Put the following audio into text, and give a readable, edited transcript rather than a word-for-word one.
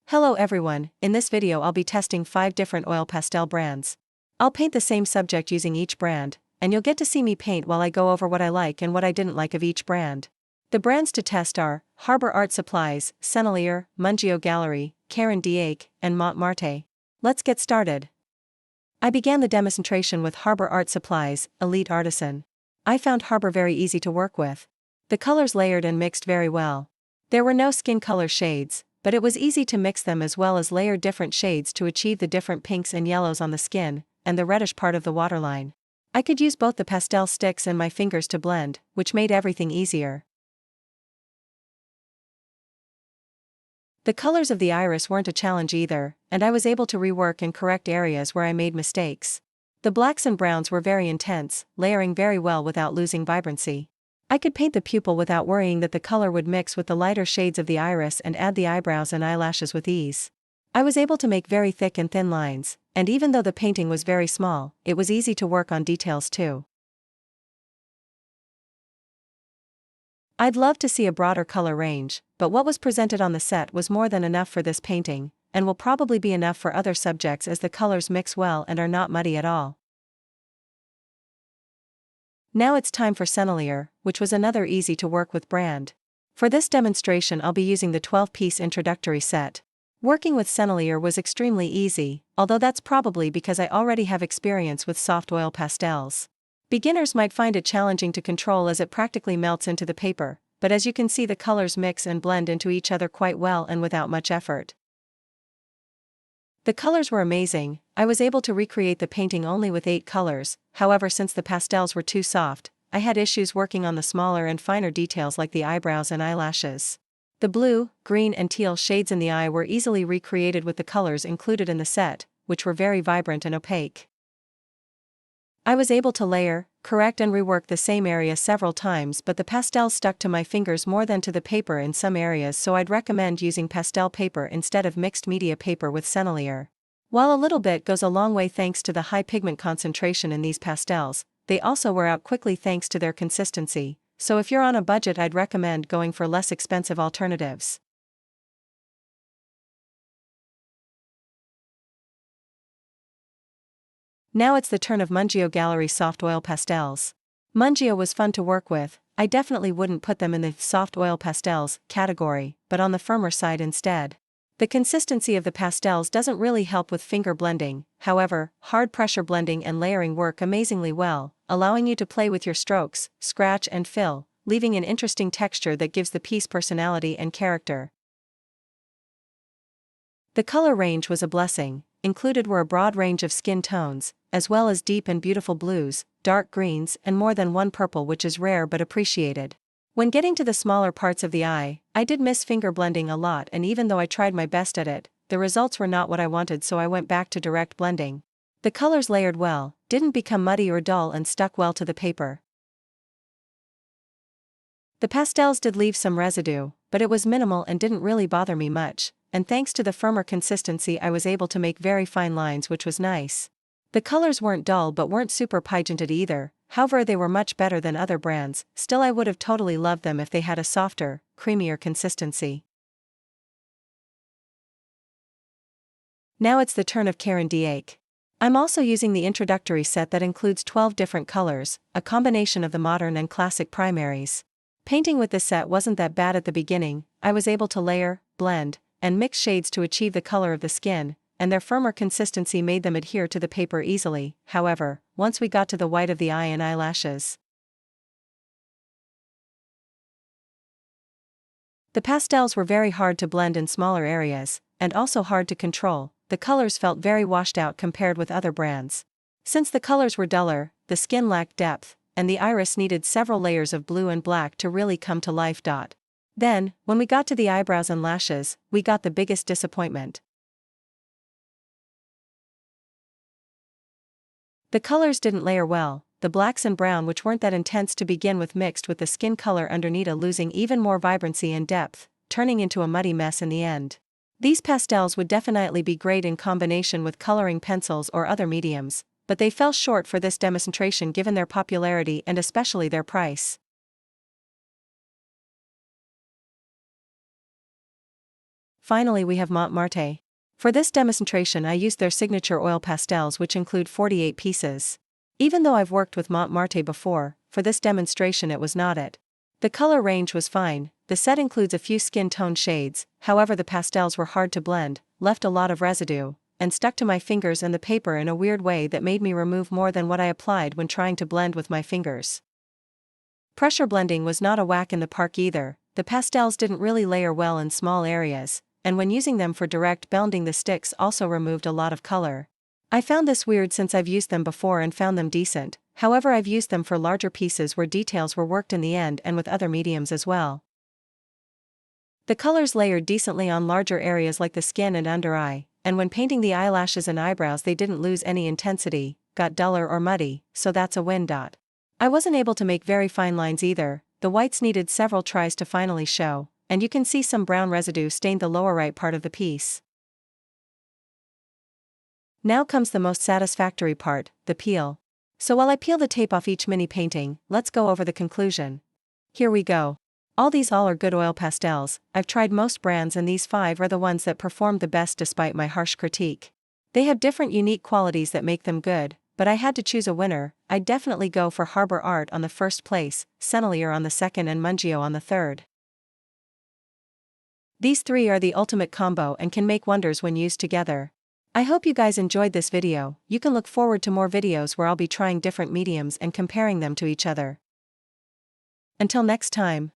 Hello everyone, in this video I'll be testing 5 different oil pastel brands. I'll paint the same subject using each brand, and you'll get to see me paint while I go over what I like and what I didn't like of each brand. The brands to test are Harbor Art Supplies, Sennelier, Mungyo Gallery, Caran and Montmartre. Let's get started. I began the demonstration with Harbor Art Supplies, Elite Artisan. I found Harbor very easy to work with. The colors layered and mixed very well. There were no skin color shades, but it was easy to mix them as well as layer different shades to achieve the different pinks and yellows on the skin, and the reddish part of the waterline. I could use both the pastel sticks and my fingers to blend, which made everything easier. The colors of the iris weren't a challenge either, and I was able to rework and correct areas where I made mistakes. The blacks and browns were very intense, layering very well without losing vibrancy. I could paint the pupil without worrying that the color would mix with the lighter shades of the iris and add the eyebrows and eyelashes with ease. I was able to make very thick and thin lines, and even though the painting was very small, it was easy to work on details too. I'd love to see a broader color range, but what was presented on the set was more than enough for this painting, and will probably be enough for other subjects as the colors mix well and are not muddy at all. Now it's time for Sennelier, which was another easy to work with brand. For this demonstration I'll be using the 12-piece introductory set. Working with Sennelier was extremely easy, although that's probably because I already have experience with soft oil pastels. Beginners might find it challenging to control as it practically melts into the paper, but as you can see the colors mix and blend into each other quite well and without much effort. The colors were amazing. I was able to recreate the painting only with 8 colors, however since the pastels were too soft, I had issues working on the smaller and finer details like the eyebrows and eyelashes. The blue, green and teal shades in the eye were easily recreated with the colors included in the set, which were very vibrant and opaque. I was able to layer, correct and rework the same area several times, but the pastels stuck to my fingers more than to the paper in some areas, so I'd recommend using pastel paper instead of mixed media paper with Sennelier. While a little bit goes a long way thanks to the high pigment concentration in these pastels, they also wear out quickly thanks to their consistency, so if you're on a budget I'd recommend going for less expensive alternatives. Now it's the turn of Mungyo Gallery soft oil pastels. Mungyo was fun to work with. I definitely wouldn't put them in the soft oil pastels category, but on the firmer side instead. The consistency of the pastels doesn't really help with finger blending, however, hard pressure blending and layering work amazingly well, allowing you to play with your strokes, scratch and fill, leaving an interesting texture that gives the piece personality and character. The color range was a blessing. Included were a broad range of skin tones, as well as deep and beautiful blues, dark greens and more than one purple, which is rare but appreciated. When getting to the smaller parts of the eye, I did miss finger blending a lot, and even though I tried my best at it, the results were not what I wanted, so I went back to direct blending. The colors layered well, didn't become muddy or dull and stuck well to the paper. The pastels did leave some residue, but it was minimal and didn't really bother me much, and thanks to the firmer consistency I was able to make very fine lines, which was nice. The colors weren't dull but weren't super pigmented either, however they were much better than other brands. Still I would have totally loved them if they had a softer, creamier consistency. Now it's the turn of Caran. I'm also using the introductory set that includes 12 different colors, a combination of the modern and classic primaries. Painting with this set wasn't that bad at the beginning. I was able to layer, blend, and mix shades to achieve the color of the skin, and their firmer consistency made them adhere to the paper easily. However, once we got to the white of the eye and eyelashes, the pastels were very hard to blend in smaller areas, and also hard to control. The colors felt very washed out compared with other brands. Since the colors were duller, the skin lacked depth, and the iris needed several layers of blue and black to really come to life. Then, when we got to the eyebrows and lashes, we got the biggest disappointment. The colors didn't layer well. The blacks and brown, which weren't that intense to begin with, mixed with the skin color underneath, losing even more vibrancy and depth, turning into a muddy mess in the end. These pastels would definitely be great in combination with coloring pencils or other mediums, but they fell short for this demonstration given their popularity and especially their price. finally we have Montmartre. For this demonstration I used their signature oil pastels, which include 48 pieces. Even though I've worked with Montmartre before, for this demonstration it was not it. The color range was fine. The set includes a few skin tone shades, however the pastels were hard to blend, left a lot of residue, and stuck to my fingers and the paper in a weird way that made me remove more than what I applied when trying to blend with my fingers. Pressure blending was not a whack in the park either. The pastels didn't really layer well in small areas, and when using them for direct blending the sticks also removed a lot of color. I found this weird since I've used them before and found them decent, however I've used them for larger pieces where details were worked in the end and with other mediums as well. The colors layered decently on larger areas like the skin and under eye, and when painting the eyelashes and eyebrows they didn't lose any intensity, got duller or muddy, so that's a win. I wasn't able to make very fine lines either. The whites needed several tries to finally show, and you can see some brown residue stained the lower right part of the piece. Now comes the most satisfactory part, the peel. So while I peel the tape off each mini painting, let's go over the conclusion. Here we go. These all are good oil pastels. I've tried most brands and these 5 are the ones that performed the best despite my harsh critique. They have different unique qualities that make them good, but I had to choose a winner. I'd definitely go for Harbor Art on the first place, Sennelier on the second and Mungyo on the third. These 3 are the ultimate combo and can make wonders when used together. I hope you guys enjoyed this video. You can look forward to more videos where I'll be trying different mediums and comparing them to each other. Until next time.